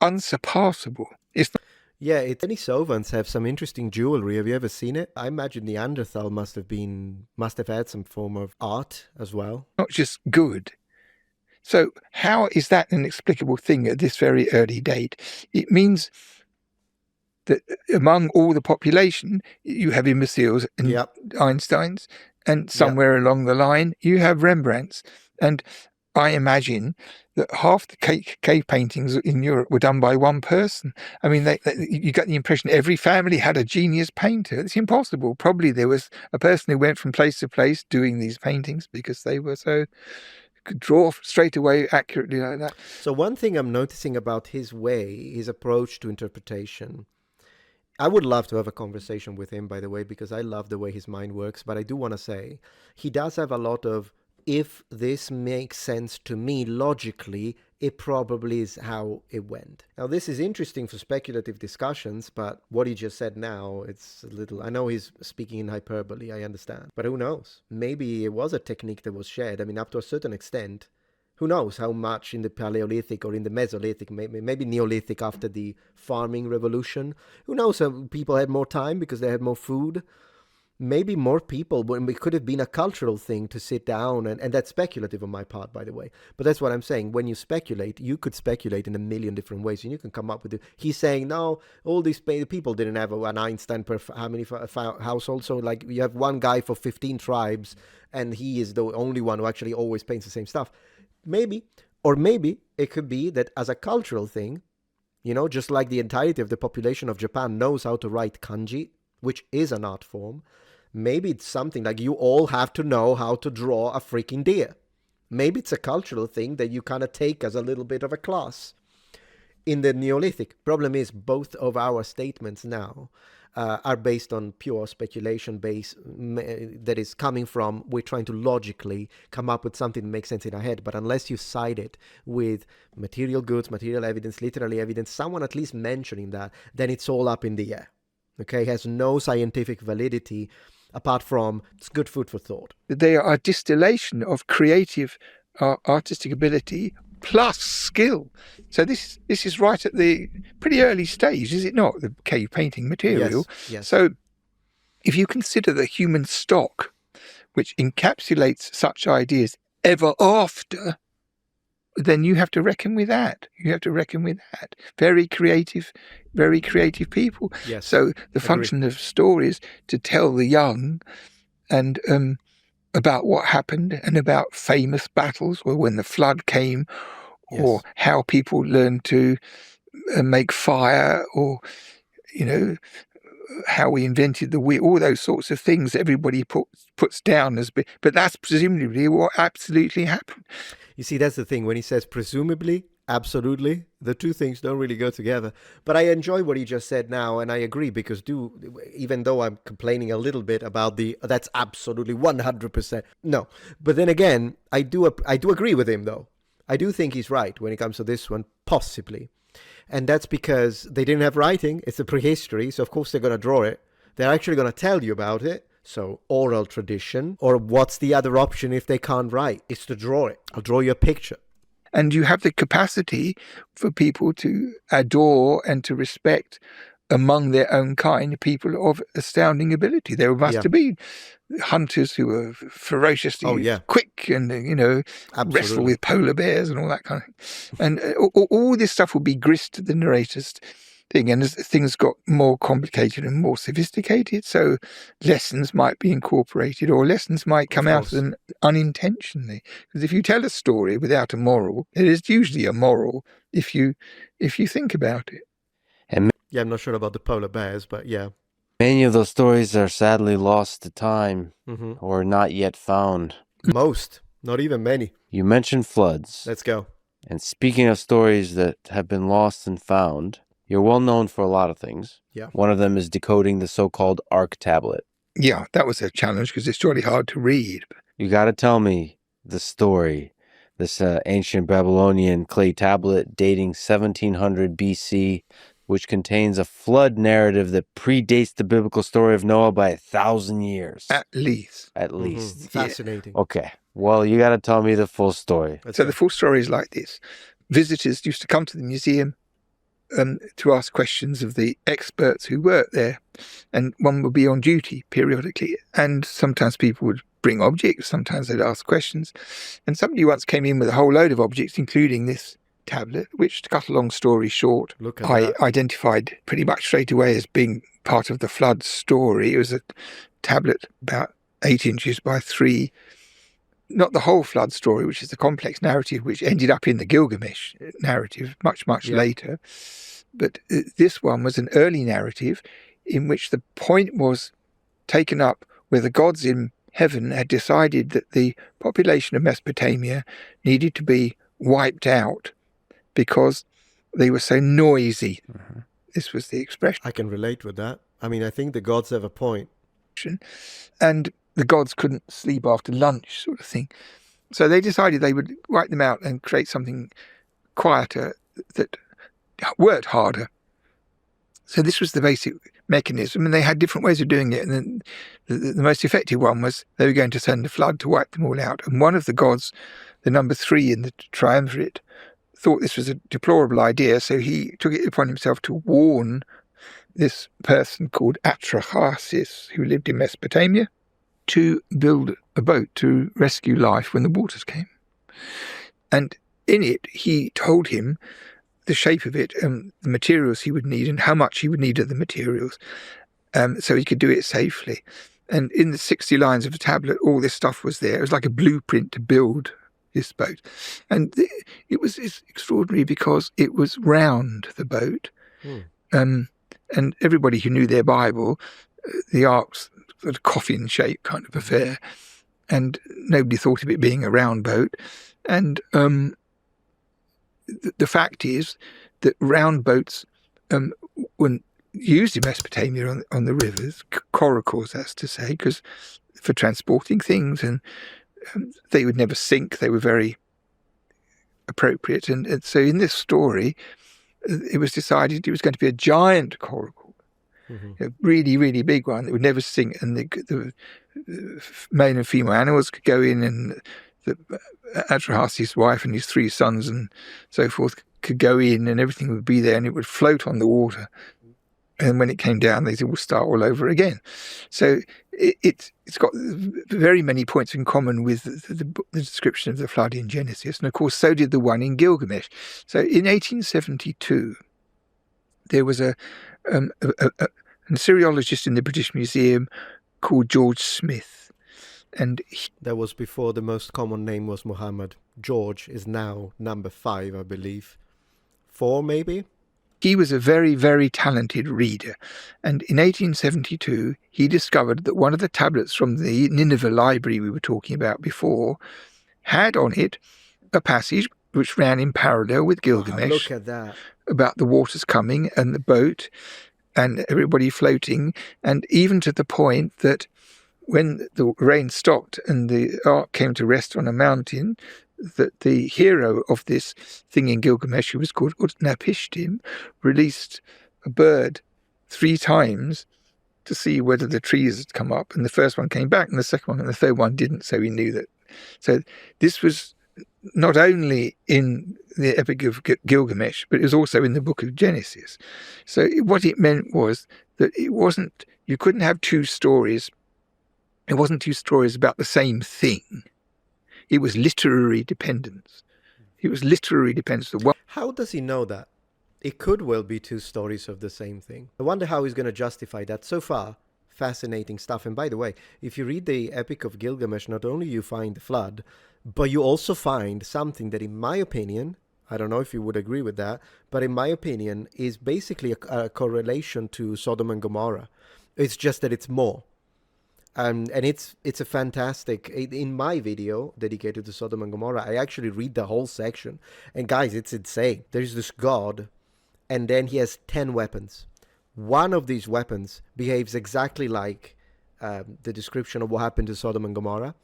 unsurpassable. Yeah, Denisovans have some interesting jewelry. Have you ever seen it? I imagine Neanderthal must have had some form of art as well. Not just good. So how is that an explicable thing at this very early date? It means that among all the population, you have imbeciles and Einsteins, and somewhere along the line, you have Rembrandts. And I imagine that half the cave paintings in Europe were done by one person. I mean, you get the impression every family had a genius painter. It's impossible. Probably there was a person who went from place to place doing these paintings because they were so could draw straight away accurately like that. So one thing I'm noticing about his approach to interpretation, I would love to have a conversation with him, by the way, because I love the way his mind works. But I do want to say he does have a lot of, if this makes sense to me logically, it probably is how it went. Now, this is interesting for speculative discussions, but what he just said now, it's a little, I know he's speaking in hyperbole, I understand. But who knows? Maybe it was a technique that was shared. I mean, up to a certain extent. Who knows how much in the Paleolithic or in the Mesolithic, maybe Neolithic after the farming revolution. Who knows, people had more time because they had more food. Maybe more people, when it could have been a cultural thing to sit down, and that's speculative on my part, by the way. But that's what I'm saying. When you speculate, you could speculate in a million different ways, and you can come up with it. He's saying, no, all these people didn't have an Einstein per how many households. So, like, you have one guy for 15 tribes, and he is the only one who actually always paints the same stuff. Maybe, or maybe it could be that as a cultural thing, you know, just like the entirety of the population of Japan knows how to write kanji, which is an art form, maybe it's something like you all have to know how to draw a freaking deer. Maybe it's a cultural thing that you kind of take as a little bit of a class. In the Neolithic, problem is both of our statements now are based on pure speculation base that is coming from, we're trying to logically come up with something that makes sense in our head. But unless you cite it with material goods, material evidence, literary evidence, someone at least mentioning that, then it's all up in the air. Okay, it has no scientific validity apart from it's good food for thought. They are a distillation of creative artistic ability plus skill. So this is right at the pretty early stage, is it not? The cave painting material. Yes. So if you consider the human stock, which encapsulates such ideas ever after then you have to reckon with that. Very creative people. Yes. So the function of stories to tell the young and about what happened and about famous battles, or when the flood came, or how people learned to make fire, or how we invented the wheel, all those sorts of things everybody puts down as big, but that's presumably what absolutely happened. You see, that's the thing. When he says presumably, absolutely, the two things don't really go together. But I enjoy what he just said now, and I agree, because even though I'm complaining a little bit about that's absolutely 100%. No. But then again, I do agree with him, though. I do think he's right when it comes to this one, possibly. And that's because they didn't have writing. It's a prehistory, so of course they're going to draw it. They're actually going to tell you about it. So oral tradition. Or what's the other option if they can't write? It's to draw it. I'll draw you a picture. And you have the capacity for people to adore and to respect, among their own kind, people of astounding ability. There must have been hunters who were ferociously quick and, wrestle with polar bears and all that kind of thing. And all this stuff would be grist to the narrator's thing. And as things got more complicated and more sophisticated, so lessons might be incorporated, or lessons might come out of them unintentionally. Because if you tell a story without a moral, it is usually a moral if you think about it. Yeah, I'm not sure about the polar bears, but yeah. Many of those stories are sadly lost to time or not yet found. Most, not even many. You mentioned floods. Let's go. And speaking of stories that have been lost and found, you're well known for a lot of things. Yeah. One of them is decoding the so-called Ark tablet. Yeah, that was a challenge because it's really hard to read. You got to tell me the story. This ancient Babylonian clay tablet dating 1700 BC, which contains a flood narrative that predates the biblical story of Noah by 1,000 years. At least. Fascinating. Okay. Well, you got to tell me the full story. The full story is like this. Visitors used to come to the museum to ask questions of the experts who worked there, and one would be on duty periodically, and sometimes people would bring objects, sometimes they'd ask questions, and somebody once came in with a whole load of objects, including this tablet, which, to cut a long story short, I identified pretty much straight away as being part of the flood story. It was a tablet about 8 inches by 3, not the whole flood story, which is the complex narrative which ended up in the Gilgamesh narrative much later. But this one was an early narrative in which the point was taken up where the gods in heaven had decided that the population of Mesopotamia needed to be wiped out because they were so noisy. This was the expression. I can relate with that. I mean, I think the gods have a point. And the gods couldn't sleep after lunch, sort of thing. So they decided they would wipe them out and create something quieter that worked harder. So this was the basic mechanism, and they had different ways of doing it. And then the most effective one was they were going to send a flood to wipe them all out. And one of the gods, the number 3 in the triumvirate, thought this was a deplorable idea, so he took it upon himself to warn this person called Atrahasis, who lived in Mesopotamia, to build a boat to rescue life when the waters came. And in it, he told him the shape of it and the materials he would need and how much he would need of the materials, so he could do it safely. And in the 60 lines of the tablet, all this stuff was there. It was like a blueprint to build this boat. And it was extraordinary because it was round, the boat. And everybody who knew their Bible, the ark's sort of coffin shape kind of affair, and nobody thought of it being a round boat. And the fact is that round boats were used in Mesopotamia on the rivers, coracles, that's to say, because for transporting things, and they would never sink. They were very appropriate. And so in this story, it was decided it was going to be a giant coracle, a really, really big one that would never sink. And the male and female animals could go in, and Atrahasis' wife and his 3 sons and so forth could go in, and everything would be there, and it would float on the water. And when it came down, they said, we'll start all over again. So it's got very many points in common with the description of the flood in Genesis. And of course, so did the one in Gilgamesh. So in 1872, there was a Assyriologist in the British Museum called George Smith. And that was before the most common name was Muhammad. George is now number 5, I believe. 4, maybe? He was a very, very talented reader. And in 1872, he discovered that one of the tablets from the Nineveh library we were talking about before had on it a passage which ran in parallel with Gilgamesh. Wow, look at that. About the waters coming and the boat and everybody floating, and even to the point that when the rain stopped and the ark came to rest on a mountain, that the hero of this thing in Gilgamesh, who was called Utnapishtim, released a bird 3 times to see whether the trees had come up. And the first one came back, and the second one and the third one didn't, so he knew that. So this was not only in the Epic of Gilgamesh, but it was also in the book of Genesis. So what it meant was that you couldn't have 2 stories. It wasn't 2 stories about the same thing. It was literary dependence. It was literary dependence. How does he know that? It could well be 2 stories of the same thing. I wonder how he's going to justify that. So far, fascinating stuff. And by the way, if you read the Epic of Gilgamesh, not only you find the flood, but you also find something that, in my opinion, I don't know if you would agree with that, but in my opinion, is basically a correlation to Sodom and Gomorrah. It's just that it's more. And it's a fantastic, in my video dedicated to Sodom and Gomorrah, I actually read the whole section. And guys, it's insane. There's this god, and then he has 10 weapons. One of these weapons behaves exactly like the description of what happened to Sodom and Gomorrah.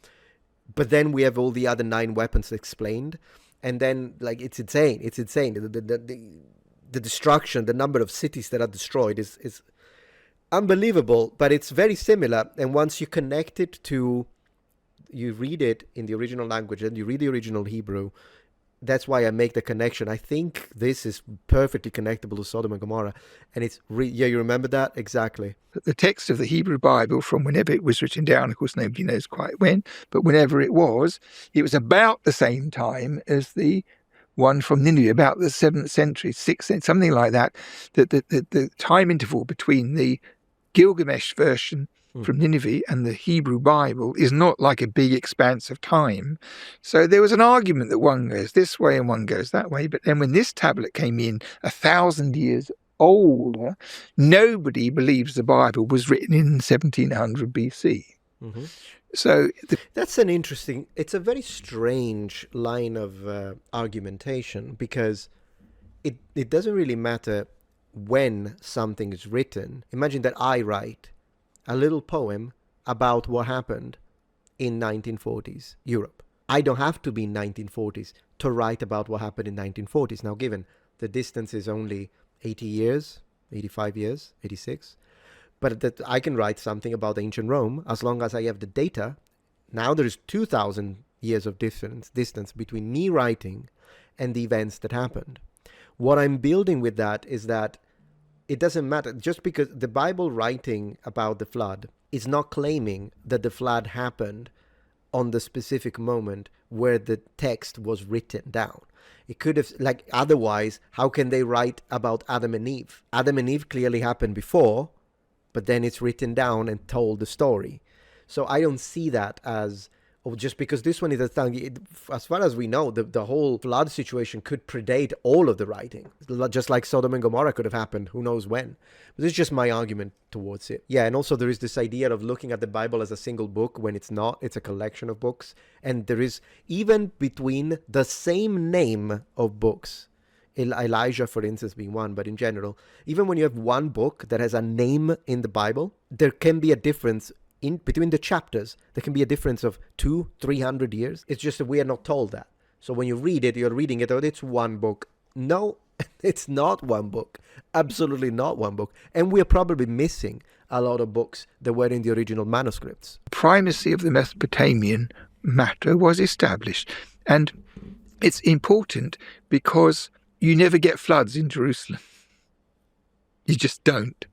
But then we have all the other 9 weapons explained. And then, like, it's insane. It's insane. The destruction, the number of cities that are destroyed is unbelievable, but it's very similar. And once you connect it to, you read it in the original language and you read the original Hebrew, that's why I make the connection. I think this is perfectly connectable to Sodom and Gomorrah. And it's, yeah, you remember that? Exactly. The text of the Hebrew Bible, from whenever it was written down, of course, nobody knows quite when, but whenever it was about the same time as the one from Nineveh, about the 7th century, 6th century, something like that. The time interval between the Gilgamesh version from Nineveh and the Hebrew Bible is not like a big expanse of time. So there was an argument that one goes this way and one goes that way. But then when this tablet came in 1,000 years older, nobody believes the Bible was written in 1700 BC. Mm-hmm. So that's an interesting, it's a very strange line of argumentation, because it doesn't really matter when something is written. Imagine that I write a little poem about what happened in 1940s Europe. I don't have to be in 1940s to write about what happened in 1940s. Now, given the distance is only 80 years, 85 years, 86, but that I can write something about ancient Rome as long as I have the data. Now there is 2,000 years of distance between me writing and the events that happened. What I'm building with that is that it doesn't matter, just because the Bible writing about the flood is not claiming that the flood happened on the specific moment where the text was written down. It could have, like, otherwise, how can they write about Adam and Eve? Adam and Eve clearly happened before, but then it's written down and told the story. So I don't see that as, just because this one is a thing. As far as we know, the whole flood situation could predate all of the writing, just like Sodom and Gomorrah could have happened, who knows when. But this is just my argument towards it. Yeah, and also there is this idea of looking at the Bible as a single book when it's not. It's a collection of books. And there is, even between the same name of books, Elijah, for instance, being one, but in general, even when you have one book that has a name in the Bible, there can be a difference in between the chapters. There can be a difference of 200-300 years. It's just that we are not told that. So when you read it, you're reading it, it's one book. No, it's not one book. Absolutely not one book. And we're probably missing a lot of books that were in the original manuscripts. Primacy of the Mesopotamian matter was established. And it's important because you never get floods in Jerusalem. You just don't.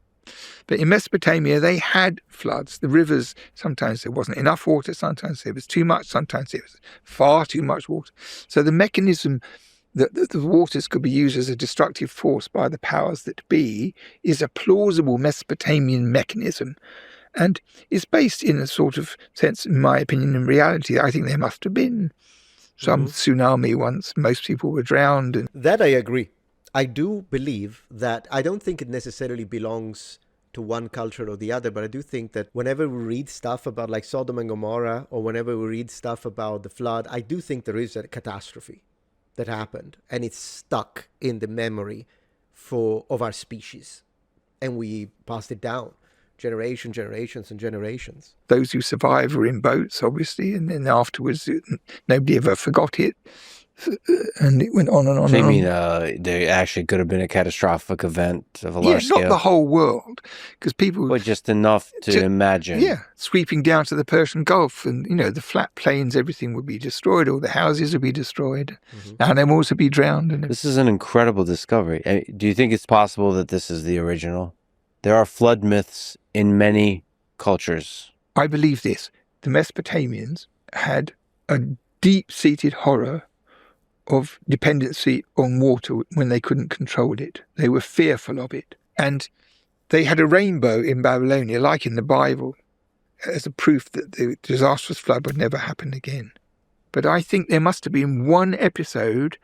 But in Mesopotamia, they had floods. The rivers, sometimes there wasn't enough water, sometimes there was too much, sometimes there was far too much water. So the mechanism that the waters could be used as a destructive force by the powers that be is a plausible Mesopotamian mechanism. And is based in a sort of sense, in my opinion, in reality. I think there must have been some tsunami once. Most people were drowned. And that I agree. I do believe that I don't think it necessarily belongs to one culture or the other, but I do think that whenever we read stuff about like Sodom and Gomorrah, or whenever we read stuff about the flood, I do think there is a catastrophe that happened, and it's stuck in the memory of our species, and we passed it down generations and generations. Those who survived were in boats, obviously, and then afterwards nobody ever forgot it. And it went on and on. So and you mean on. there actually could have been a catastrophic event of a large scale? Not the whole world, because people... But just enough to imagine. Yeah, sweeping down to the Persian Gulf, and, the flat plains, everything would be destroyed, all the houses would be destroyed, animals would be drowned. And this is an incredible discovery. Do you think it's possible that this is the original? There are flood myths in many cultures. I believe this. The Mesopotamians had a deep-seated horror of dependency on water when they couldn't control it. They were fearful of it. And they had a rainbow in Babylonia, like in the Bible, as a proof that the disastrous flood would never happen again. But I think there must have been one episode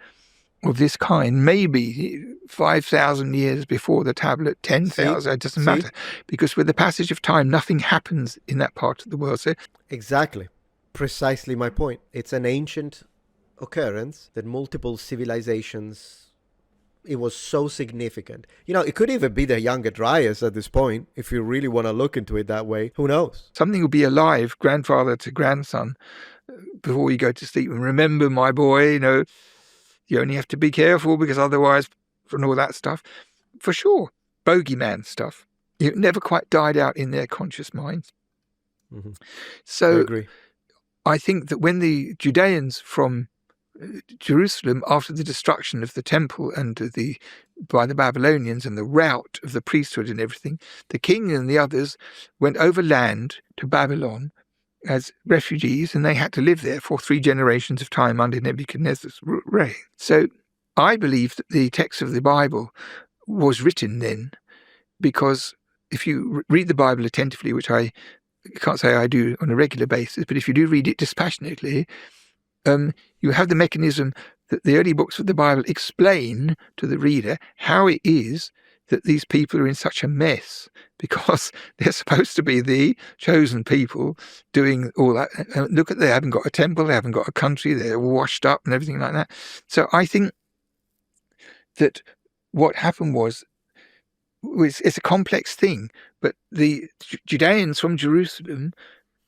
of this kind, maybe 5,000 years before the tablet, 10,000, it doesn't matter. Because with the passage of time, nothing happens in that part of the world. So exactly. Precisely my point. It's an ancient occurrence that multiple civilizations, it was so significant. It could even be the Younger Dryas at this point, if you really want to look into it that way. Who knows? Something will be alive, grandfather to grandson, before you go to sleep. And remember, my boy, you only have to be careful, because otherwise, and all that stuff, for sure, bogeyman stuff, it never quite died out in their conscious minds. So I agree. I think that when the Judeans from Jerusalem, after the destruction of the temple and by the Babylonians and the rout of the priesthood and everything, the king and the others went overland to Babylon as refugees, and they had to live there for 3 generations of time under Nebuchadnezzar's reign. So I believe that the text of the Bible was written then, because if you read the Bible attentively, which I can't say I do on a regular basis, but if you do read it dispassionately, you have the mechanism that the early books of the Bible explain to the reader how it is that these people are in such a mess, because they're supposed to be the chosen people doing all that. Look they haven't got a temple, they haven't got a country, they're washed up and everything like that. So I think that what happened was it's a complex thing, but the Judeans from Jerusalem,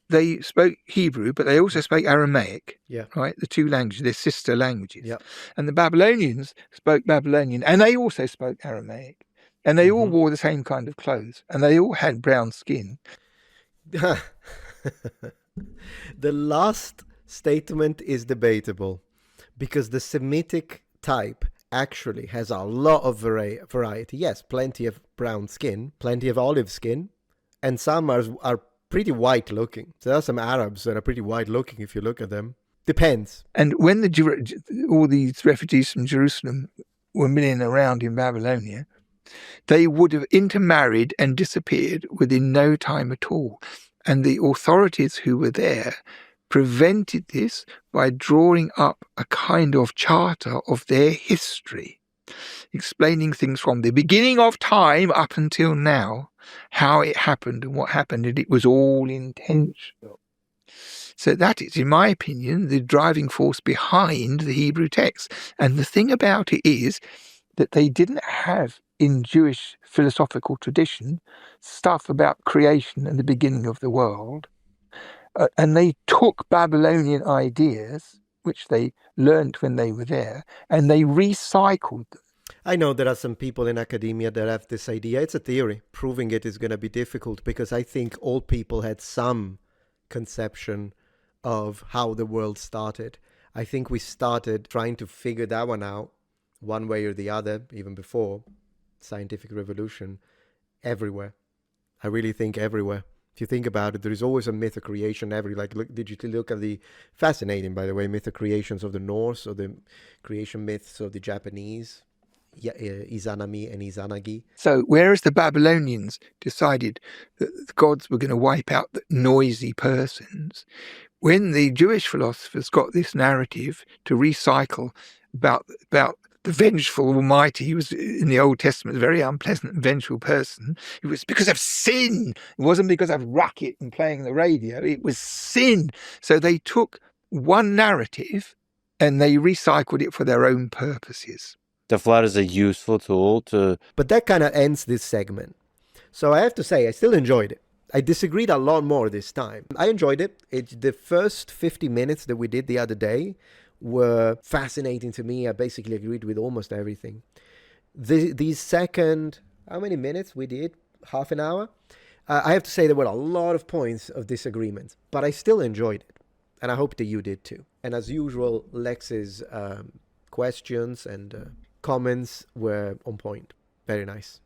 they spoke Hebrew, but they also spoke Aramaic, right? The 2 languages, their sister languages. And the Babylonians spoke Babylonian, and they also spoke Aramaic. And they all wore the same kind of clothes, and they all had brown skin. The last statement is debatable, because the Semitic type actually has a lot of variety. Yes, plenty of brown skin, plenty of olive skin, and some are pretty white looking. So there are some Arabs that are pretty white looking if you look at them. Depends. And when all these refugees from Jerusalem were milling around in Babylonia, they would have intermarried and disappeared within no time at all. And the authorities who were there prevented this by drawing up a kind of charter of their history, explaining things from the beginning of time up until now, how it happened and what happened, and it was all intentional. So that is, in my opinion, the driving force behind the Hebrew text. And the thing about it is that they didn't have, in Jewish philosophical tradition, stuff about creation and the beginning of the world. And they took Babylonian ideas, which they learned when they were there, and they recycled them. I know there are some people in academia that have this idea. It's a theory. Proving it is going to be difficult, because I think all people had some conception of how the world started. I think we started trying to figure that one out one way or the other, even before scientific revolution, everywhere. I really think everywhere. If you think about it, there is always a myth of creation every, like, look, did you look at the, fascinating, by the way, myth of creations of the Norse, or the creation myths of the Japanese, Izanami and Izanagi. So whereas the Babylonians decided that the gods were going to wipe out the noisy persons, when the Jewish philosophers got this narrative to recycle about the vengeful Almighty, he was in the Old Testament a very unpleasant and vengeful person. It was because of sin. It wasn't because of racket and playing the radio. It was sin. So they took one narrative and they recycled it for their own purposes. The flood is a useful tool to... But that kind of ends this segment. So I have to say, I still enjoyed it. I disagreed a lot more this time. I enjoyed it. The first 50 minutes that we did the other day were fascinating to me. I basically agreed with almost everything. These second, how many minutes we did? Half an hour? I have to say there were a lot of points of disagreement, but I still enjoyed it. And I hope that you did too. And as usual, Lex's questions and comments were on point. Very nice.